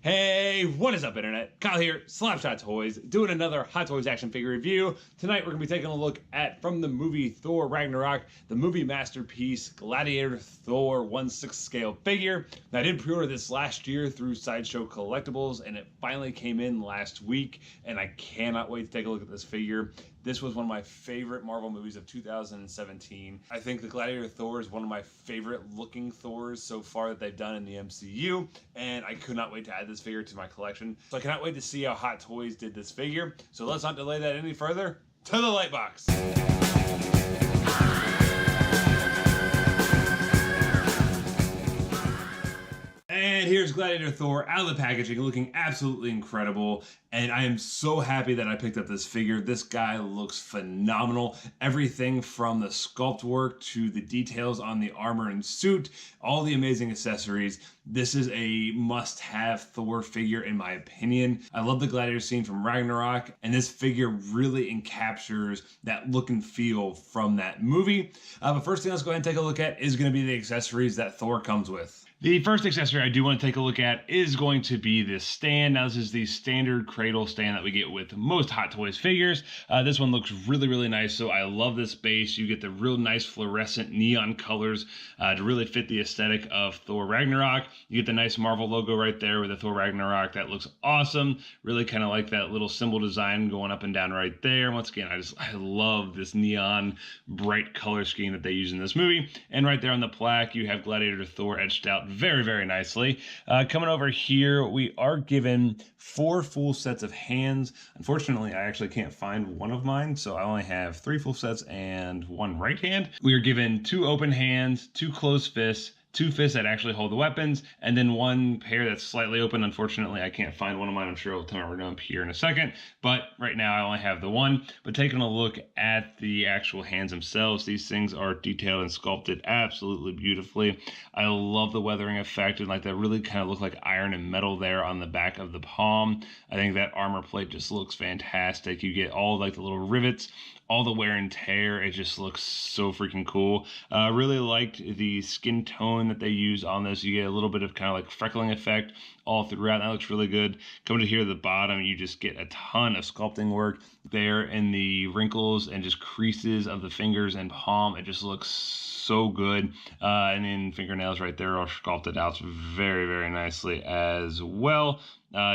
Hey, what is up, Internet? Kyle here, Slapshot Toys, doing another Hot Toys action figure review. Tonight we're going to be taking a look at, from the movie Thor Ragnarok, the movie masterpiece Gladiator Thor 1/6 scale figure. Now, I did pre-order this last year through Sideshow Collectibles, and it finally came in last week, and I cannot wait to take a look at this figure. This was one of my favorite Marvel movies of 2017. I think the Gladiator Thor is one of my favorite looking Thors so far that they've done in the MCU, and I could not wait to add this figure to my collection. So I cannot wait to see how Hot Toys did this figure. So let's not delay that any further. To the light box. And here's Gladiator Thor out of the packaging, looking absolutely incredible. And I am so happy that I picked up this figure. This guy looks phenomenal. Everything from the sculpt work to the details on the armor and suit, all the amazing accessories. This is a must-have Thor figure in my opinion. I love the Gladiator scene from Ragnarok, and this figure really encaptures that look and feel from that movie. But first thing let's go ahead and take a look at is going to be the accessories that Thor comes with. The first accessory I do want to take a look at is going to be this stand. Now, this is the standard cradle stand that we get with most Hot Toys figures. This one looks really nice, so I love this base. You get the real nice fluorescent neon colors to really fit the aesthetic of Thor Ragnarok. You get the nice Marvel logo right there with the Thor Ragnarok. That looks awesome. Really kind of like that little symbol design going up and down right there. Once again, I love this neon bright color scheme that they use in this movie. And right there on the plaque, you have Gladiator Thor etched out very nicely. Coming over here, we are given 4 full sets of hands. Unfortunately, I actually can't find one of mine, so I only have 3 full sets and 1 right hand. We are given 2 open hands, 2 closed fists, 2 fists that actually hold the weapons, and then 1 pair that's slightly open. Unfortunately, I can't find one of mine. I'm sure it'll come up here in a second, but right now I only have the 1. But taking a look at the actual hands themselves, these things are detailed and sculpted absolutely beautifully. I love the weathering effect, and like that really kind of look like iron and metal there on the back of the palm. I think that armor plate just looks fantastic. You get all like the little rivets, all the wear and tear. It just looks so freaking cool. Really liked the skin tone that they use on this. You get a little bit of kind of like freckling effect all throughout. That looks really good. Coming to here at the bottom, you just get a ton of sculpting work there in the wrinkles and just creases of the fingers and palm. It just looks so good. And then fingernails right there are sculpted out very nicely as well.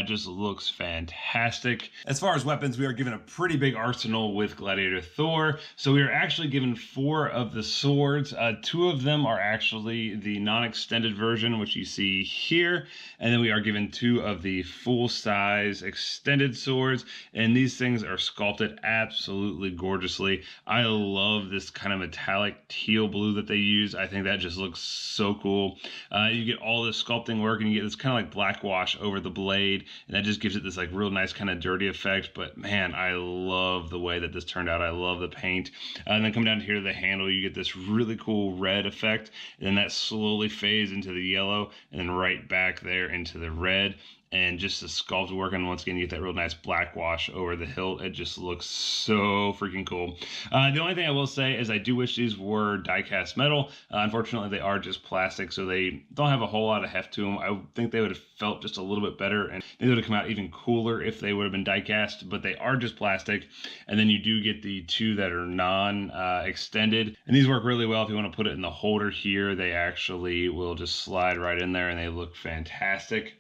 Just looks fantastic. As far as weapons, we are given a pretty big arsenal with Gladiator Thor. So we are actually given 4 of the swords. 2 of them are actually the non-extended version, which you see here. And then we are given 2 of the full-size extended swords. And these things are sculpted absolutely gorgeously. I love this kind of metallic teal blue that they use. I think that just looks so cool. You get all this sculpting work, and you get this kind of like black wash over the blade. And that just gives it this like real nice kind of dirty effect. But man, I love the way that this turned out. I love the paint. And then come down here to the handle, you get this really cool red effect, and then that slowly fades into the yellow, and then right back there into the red. And just the sculpt work, and once again, you get that real nice black wash over the hilt. It just looks so freaking cool. The only thing I will say is I do wish these were die-cast metal. Unfortunately, they are just plastic, so they don't have a whole lot of heft to them. I think they would have felt just a little bit better, and they would have come out even cooler if they would have been die-cast, but they are just plastic. And then you do get the 2 that are non-extended, and these work really well. If you want to put it in the holder here, they actually will just slide right in there, and they look fantastic.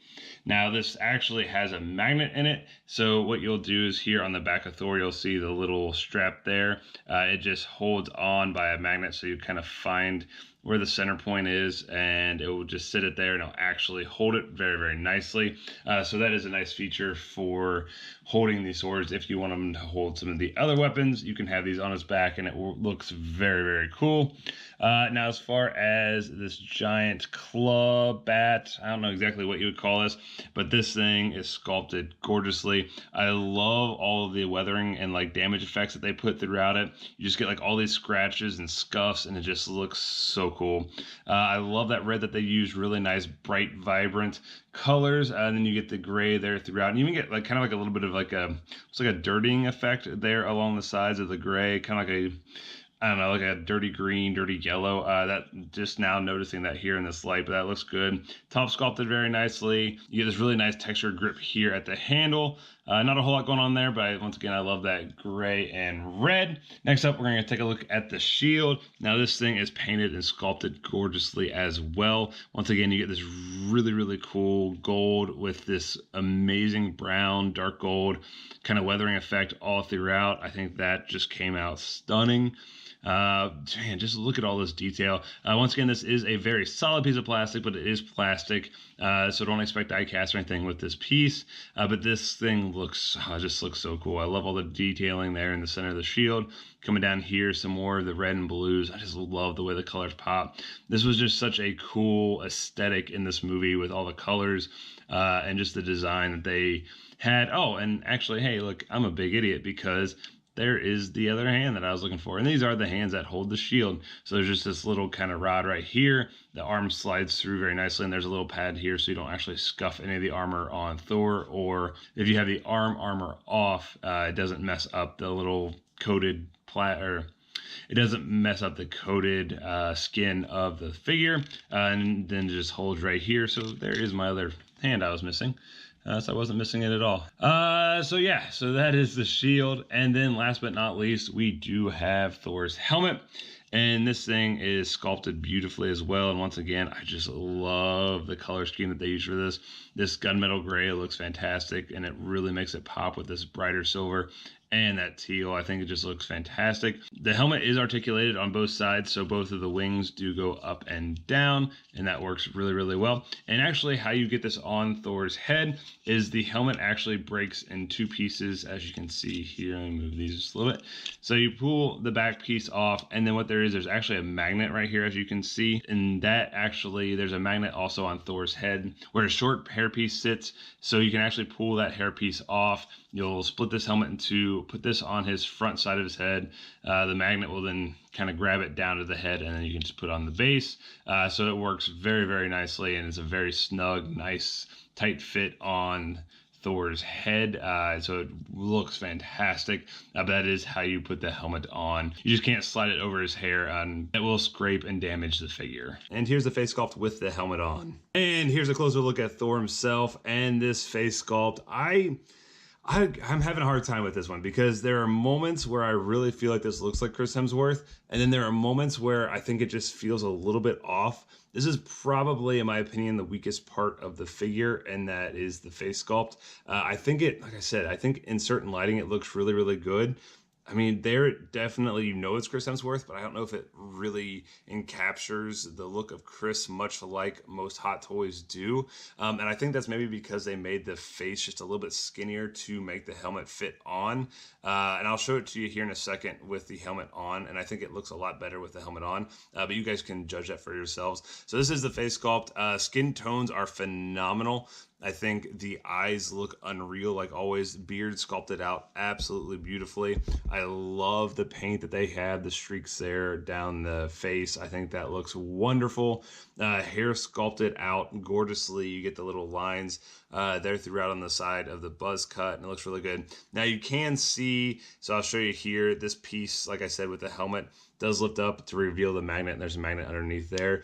Now, this actually has a magnet in it, so what you'll do is here on the back of Thor, you'll see the little strap there. It just holds on by a magnet, so you kind of find where the center point is, and it will just sit it there, and it'll actually hold it very nicely. So that is a nice feature for holding these swords. If you want them to hold some of the other weapons, you can have these on his back, and it looks very cool. Now, as far as this giant claw bat, I don't know exactly what you would call this, but this thing is sculpted gorgeously. I love all of the weathering and like damage effects that they put throughout it. You just get like all these scratches and scuffs, and it just looks so cool. I love that red that they use, really nice, bright, vibrant colors, and then you get the gray there throughout, and you even get like kind of like a little bit of like a, it's like a dirtying effect there along the sides of the gray, kind of like a, I don't know, like a dirty green, dirty yellow. That just now noticing that here in this light, but that looks good. Top sculpted very nicely. You get this really nice textured grip here at the handle. Not a whole lot going on there, but once again, I love that gray and red. Next up, we're going to take a look at the shield. Now this thing is painted and sculpted gorgeously as well. Once again, you get this really, really cool gold with this amazing brown, dark gold kind of weathering effect all throughout. I think that just came out stunning. Man, just look at all this detail. Once again, this is a very solid piece of plastic, but it is plastic, so don't expect die cast or anything with this piece. But this thing just looks so cool. I love all the detailing there in the center of the shield. Coming down here, some more of the red and blues. I just love the way the colors pop. This was just such a cool aesthetic in this movie with all the colors and just the design that they had. Oh, and actually, hey, look, I'm a big idiot because there is the other hand that I was looking for. And these are the hands that hold the shield. So there's just this little kind of rod right here. The arm slides through very nicely, and there's a little pad here so you don't actually scuff any of the armor on Thor. Or if you have the armor off, it doesn't mess up the little coated it doesn't mess up the coated skin of the figure. And then it just holds right here. So there is my other hand I was missing. So I wasn't missing it at all. So yeah, so that is the shield. And then last but not least, we do have Thor's helmet. And this thing is sculpted beautifully as well. And once again, I just love the color scheme that they use for this. This gunmetal gray looks fantastic, and it really makes it pop with this brighter silver and that teal. I think it just looks fantastic. The helmet is articulated on both sides, so both of the wings do go up and down, and that works really, really well. And actually, how you get this on Thor's head is the helmet actually breaks in two pieces, as you can see here. Let me move these just a little bit. So you pull the back piece off, and then what there's actually a magnet right here, as you can see. And that actually, there's a magnet also on Thor's head where a short hairpiece sits, so you can actually pull that hairpiece off. You'll split this helmet in two, put this on his front side of his head. The magnet will then kind of grab it down to the head, and then you can just put it on the base. So it works very, very nicely, and it's a very snug, nice, tight fit on Thor's head. So it looks fantastic. But that is how you put the helmet on. You just can't slide it over his hair, and it will scrape and damage the figure. And here's the face sculpt with the helmet on. And here's a closer look at Thor himself and this face sculpt. I'm having a hard time with this one because there are moments where I really feel like this looks like Chris Hemsworth, and then there are moments where I think it just feels a little bit off. This is probably, in my opinion, the weakest part of the figure, and that is the face sculpt. I think like I said, I think in certain lighting it looks really, really good. I mean, there definitely, it's Chris Hemsworth, but I don't know if it really encaptures the look of Chris much like most Hot Toys do. And I think that's maybe because they made the face just a little bit skinnier to make the helmet fit on. And I'll show it to you here in a second with the helmet on, and I think it looks a lot better with the helmet on. But you guys can judge that for yourselves. So this is the face sculpt. Skin tones are phenomenal. I think the eyes look unreal like always. Beard sculpted out absolutely beautifully. I love the paint that they have, the streaks there down the face. I think that looks wonderful. Hair sculpted out gorgeously. You get the little lines there throughout on the side of the buzz cut, and it looks really good. Now you can see, so I'll show you here, this piece, like I said, with the helmet does lift up to reveal the magnet, and there's a magnet underneath there.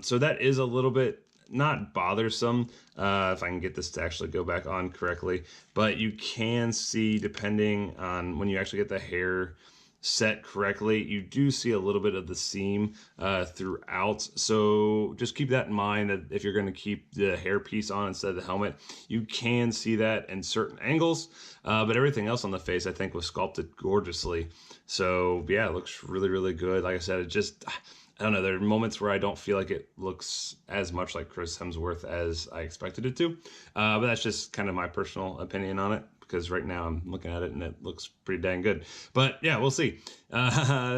So that is a little bit not bothersome, if I can get this to actually go back on correctly, but you can see, depending on when you actually get the hair set correctly, you do see a little bit of the seam throughout. So just keep that in mind, that if you're going to keep the hair piece on instead of the helmet, you can see that in certain angles. But everything else on the face, I think, was sculpted gorgeously. So yeah, it looks really, really good. Like I said, it just, I don't know, there are moments where I don't feel like it looks as much like Chris Hemsworth as I expected it to. But that's just kind of my personal opinion on it, because right now I'm looking at it and it looks pretty dang good. But yeah, we'll see.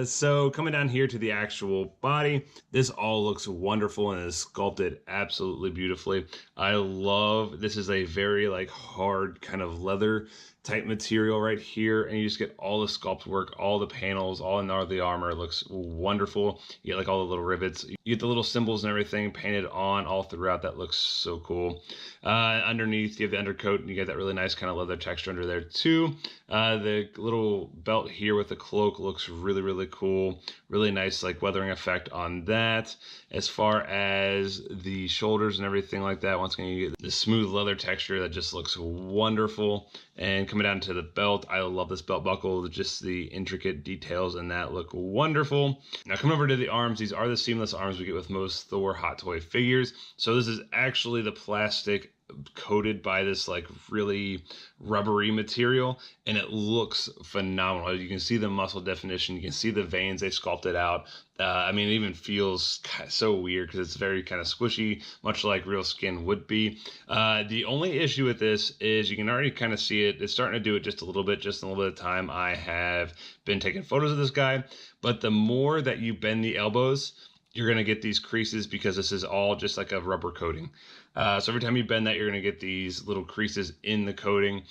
So coming down here to the actual body, this all looks wonderful and is sculpted absolutely beautifully. I love, this is a very like hard kind of leather type material right here, and you just get all the sculpt work, all the panels, all in the armor. It looks wonderful. You get like all the little rivets, you get the little symbols and everything painted on all throughout. That looks so cool. Underneath you have the undercoat, and you get that really nice kind of leather texture texture under there too. The little belt here with the cloak looks really, really cool. Really nice like weathering effect on that. As far as the shoulders and everything like that, once again you get the smooth leather texture that just looks wonderful. And coming down to the belt, I love this belt buckle. Just the intricate details in that look wonderful. Now coming over to the arms, these are the seamless arms we get with most Thor Hot Toy figures. So this is actually the plastic coated by this like really rubbery material, and it looks phenomenal. You can see the muscle definition, you can see the veins they sculpted out. I mean, it even feels so weird because it's very kind of squishy, much like real skin would be. The only issue with this is you can already kind of see it. It's starting to do it just a little bit of time I have been taking photos of this guy. But the more that you bend the elbows, you're going to get these creases because this is all just like a rubber coating. So every time you bend that, you're going to get these little creases in the coating.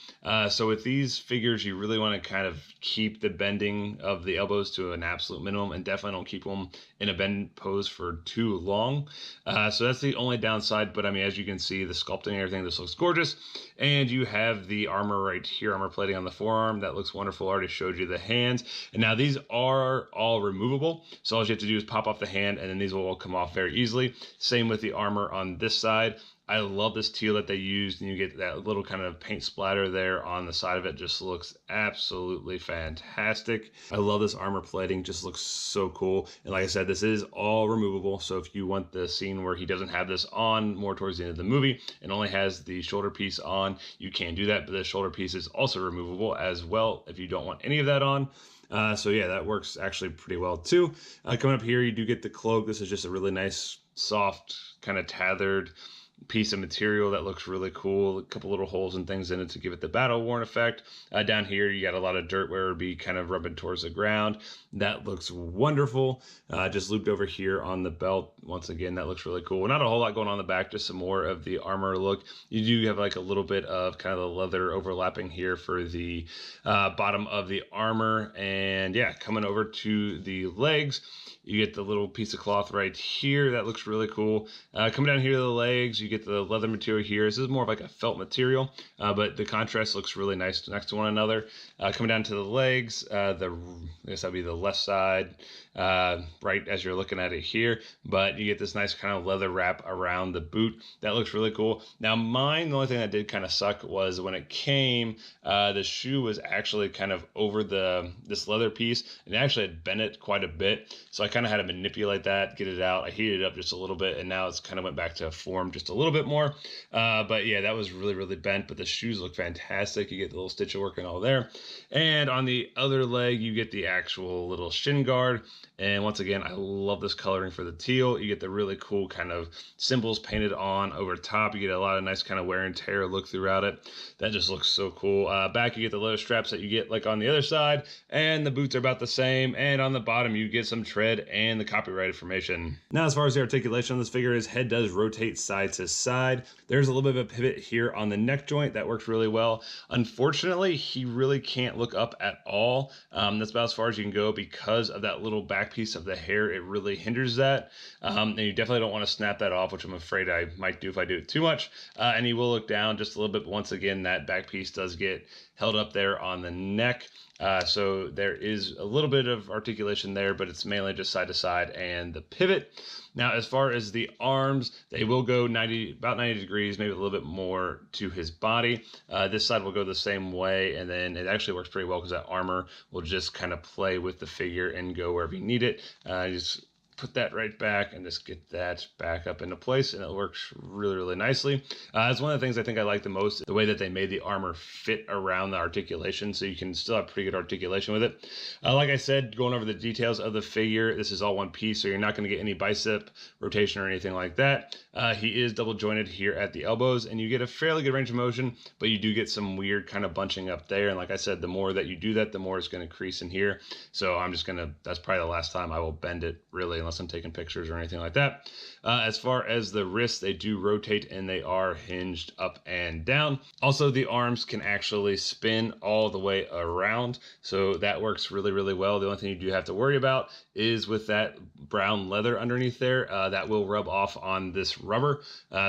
So with these figures, you really want to kind of keep the bending of the elbows to an absolute minimum, and definitely don't keep them in a bend pose for too long. So that's the only downside. But I mean, as you can see, the sculpting and everything, this looks gorgeous. And you have the armor right here, armor plating on the forearm. That looks wonderful. I already showed you the hands. And now these are all removable. So all you have to do is pop off the hand, and then these will all come off very easily. Same with the armor on this side. I love this teal that they used, and you get that little kind of paint splatter there on the side of it. Just looks absolutely fantastic. I love this armor plating, just looks so cool. And like I said, this is all removable. So if you want the scene where he doesn't have this on more towards the end of the movie and only has the shoulder piece on, you can do that. But the shoulder piece is also removable as well if you don't want any of that on. So yeah, that works actually pretty well too. Coming up here, you do get the cloak. This is just a really nice, soft, kind of tethered piece of material that looks really cool. A couple little holes and things in it to give it the battle worn effect. Down here you got a lot of dirt where it would be kind of rubbing towards the ground. That looks wonderful. Just looped over here on the belt. Once again, that looks really cool. Not a whole lot going on in the back, just some more of the armor look. You do have like a little bit of kind of the leather overlapping here for the bottom of the armor. And yeah, coming over to the legs, you get the little piece of cloth right here. That looks really cool. Coming down here to the legs, you get the leather material here. This is more of like a felt material, but the contrast looks really nice next to one another. Coming down to the legs, I guess that'd be the left side, right as you're looking at it here. But you get this nice kind of leather wrap around the boot. That looks really cool. Now mine, the only thing that did kind of suck was when it came, the shoe was actually kind of over this leather piece, and it actually had bent it quite a bit. So I kind of had to manipulate that, get it out. I heated it up just a little bit, and now it's kind of went back to form just a little bit more. But yeah, that was really, really bent, but the shoes look fantastic. You get the little stitch work and all there. And on the other leg, you get the actual little shin guard. And once again, I love this coloring for the teal. You get the really cool kind of symbols painted on over top. You get a lot of nice kind of wear and tear look throughout it. That just looks so cool. Back, you get the leather straps that you get like on the other side, and the boots are about the same. And on the bottom, you get some tread and the copyright information. Now, as far as the articulation on this figure, his head does rotate side to side. There's a little bit of a pivot here on the neck joint that works really well. Unfortunately, he really can't look up at all. That's about as far as you can go because of that little back piece of the hair. It really hinders that. And you definitely don't want to snap that off, which I'm afraid I might do if I do it too much. And he will look down just a little bit. But once again, that back piece does get held up there on the neck. So there is a little bit of articulation there, but it's mainly just side to side and the pivot. Now, as far as the arms, they will go about 90 degrees, maybe a little bit more to his body. This side will go the same way, and then it actually works pretty well because that armor will just kind of play with the figure and go wherever you need it. Just put that right back and just get that back up into place, and it works really, really nicely. It's one of the things I think I like the most, the way that they made the armor fit around the articulation, so you can still have pretty good articulation with it. Like I said, going over the details of the figure, this is all one piece, so you're not going to get any bicep rotation or anything like that. He is double jointed here at the elbows, and you get a fairly good range of motion, but you do get some weird kind of bunching up there. And like I said, the more that you do that, the more it's going to crease in here. So I'm just going to, that's probably the last time I will bend it, really, unless unless I'm taking pictures or anything like that. As far as the wrists, they do rotate and they are hinged up and down. Also, the arms can actually spin all the way around, so that works really, really well. The only thing you do have to worry about is with that brown leather underneath there, that will rub off on this rubber,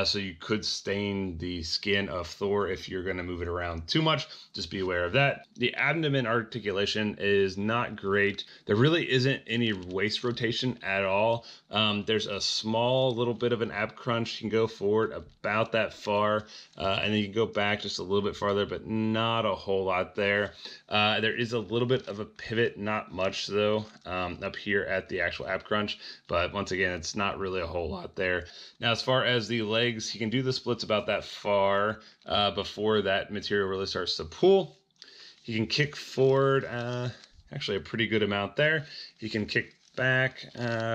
so you could stain the skin of Thor if you're going to move it around too much. Just be aware of that. The abdomen articulation is not great. There really isn't any waist rotation at all. There's a small little bit of an ab crunch. You can go forward about that far, and then you can go back just a little bit farther, but not a whole lot there. There is a little bit of a pivot, not much though, up here at the actual ab crunch, but once again, it's not really a whole lot there. Now, as far as the legs, you can do the splits about that far before that material really starts to pull. You can kick forward, actually a pretty good amount there. You can kick back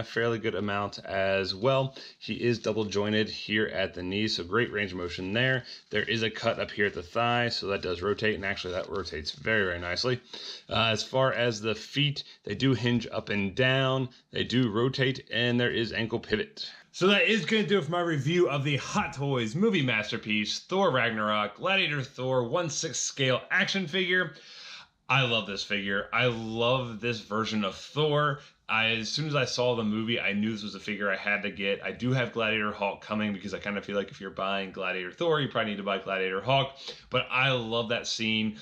fairly good amount as well. He is double jointed here at the knee, so great range of motion there. There is a cut up here at the thigh, so that does rotate, and actually that rotates very, very nicely. As far as the feet, they do hinge up and down, they do rotate, and there is ankle pivot. So that is going to do it for my review of the Hot Toys movie masterpiece, Thor Ragnarok Gladiator Thor 1/6 scale action figure. I love this figure. I love this version of Thor. As soon as I saw the movie, I knew this was a figure I had to get. I do have Gladiator Hulk coming because I kind of feel like if you're buying Gladiator Thor, you probably need to buy Gladiator Hulk. But I love that scene.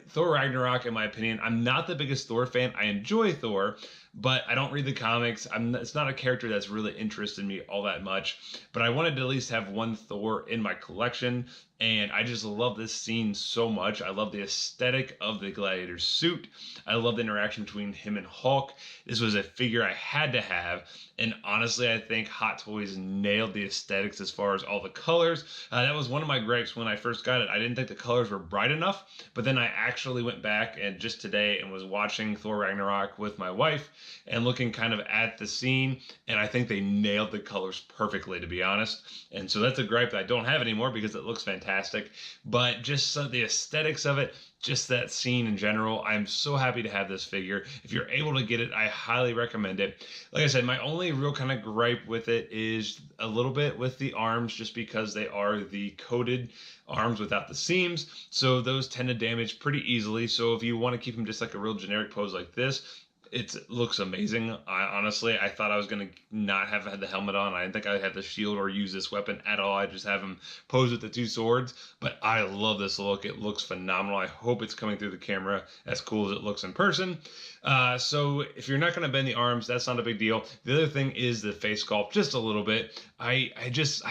Thor Ragnarok, in my opinion, I'm not the biggest Thor fan. I enjoy Thor, but I don't read the comics. It's not a character that's really interested me all that much. But I wanted to at least have one Thor in my collection, and I just love this scene so much. I love the aesthetic of the Gladiator suit. I love the interaction between him and Hulk. This was a figure I had to have, and honestly, I think Hot Toys nailed the aesthetics as far as all the colors. That was one of my gripes when I first got it. I didn't think the colors were bright enough, but then I actually went back and just today and was watching Thor Ragnarok with my wife and looking kind of at the scene, and I think they nailed the colors perfectly, to be honest. And so that's a gripe that I don't have anymore because it looks fantastic, but just the aesthetics of it, just that scene in general, I'm so happy to have this figure. If you're able to get it, I highly recommend it. Like I said, my only real kind of gripe with it is a little bit with the arms, just because they are the coated arms without the seams, so those tend to damage pretty easily. So if you want to keep them just like a real generic pose like this, it looks amazing. Honestly, I thought I was going to not have had the helmet on. I didn't think I had the shield or use this weapon at all. I just have him pose with the two swords. But I love this look. It looks phenomenal. I hope it's coming through the camera as cool as it looks in person. So if you're not going to bend the arms, that's not a big deal. The other thing is the face sculpt, just a little bit. I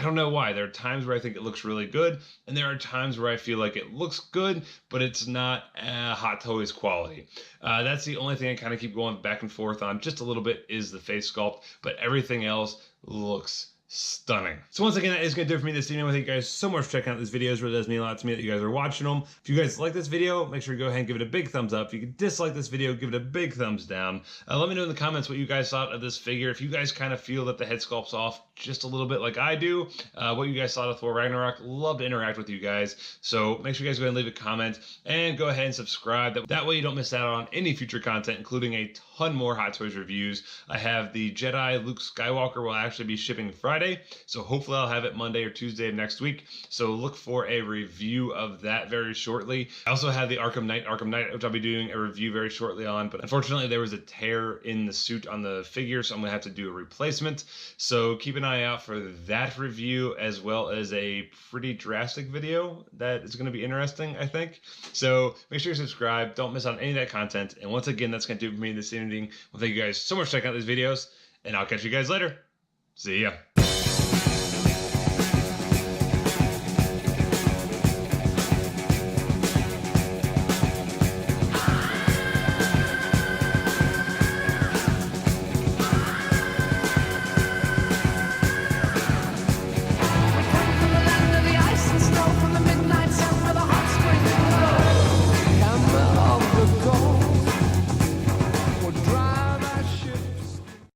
don't know why. There are times where I think it looks really good, and there are times where I feel like it looks good, but it's not Hot Toys quality. That's the only thing I kind of keep going back and forth on just a little bit, is the face sculpt, but everything else looks stunning. So once again, that is going to do it for me this evening. Thank you guys so much for checking out this video. It really does mean a lot to me that you guys are watching them. If you guys like this video, make sure you go ahead and give it a big thumbs up. If you dislike this video, give it a big thumbs down. Let me know in the comments what you guys thought of this figure. If you guys kind of feel that the head sculpt's off just a little bit like I do, what you guys thought of Thor Ragnarok. Love to interact with you guys. So make sure you guys go ahead and leave a comment and go ahead and subscribe. That way you don't miss out on any future content, including a ton more Hot Toys reviews. I have the Jedi Luke Skywalker will actually be shipping Friday, so hopefully I'll have it Monday or Tuesday of next week. So look for a review of that very shortly. I also have the Arkham Knight, which I'll be doing a review very shortly on, but unfortunately there was a tear in the suit on the figure, so I'm gonna have to do a replacement. So keep an eye out for that review, as well as a pretty drastic video that is gonna be interesting, I think. So make sure you subscribe, don't miss out on any of that content. And once again, that's gonna do it for me this evening. Well, thank you guys so much for checking out these videos, and I'll catch you guys later. See ya.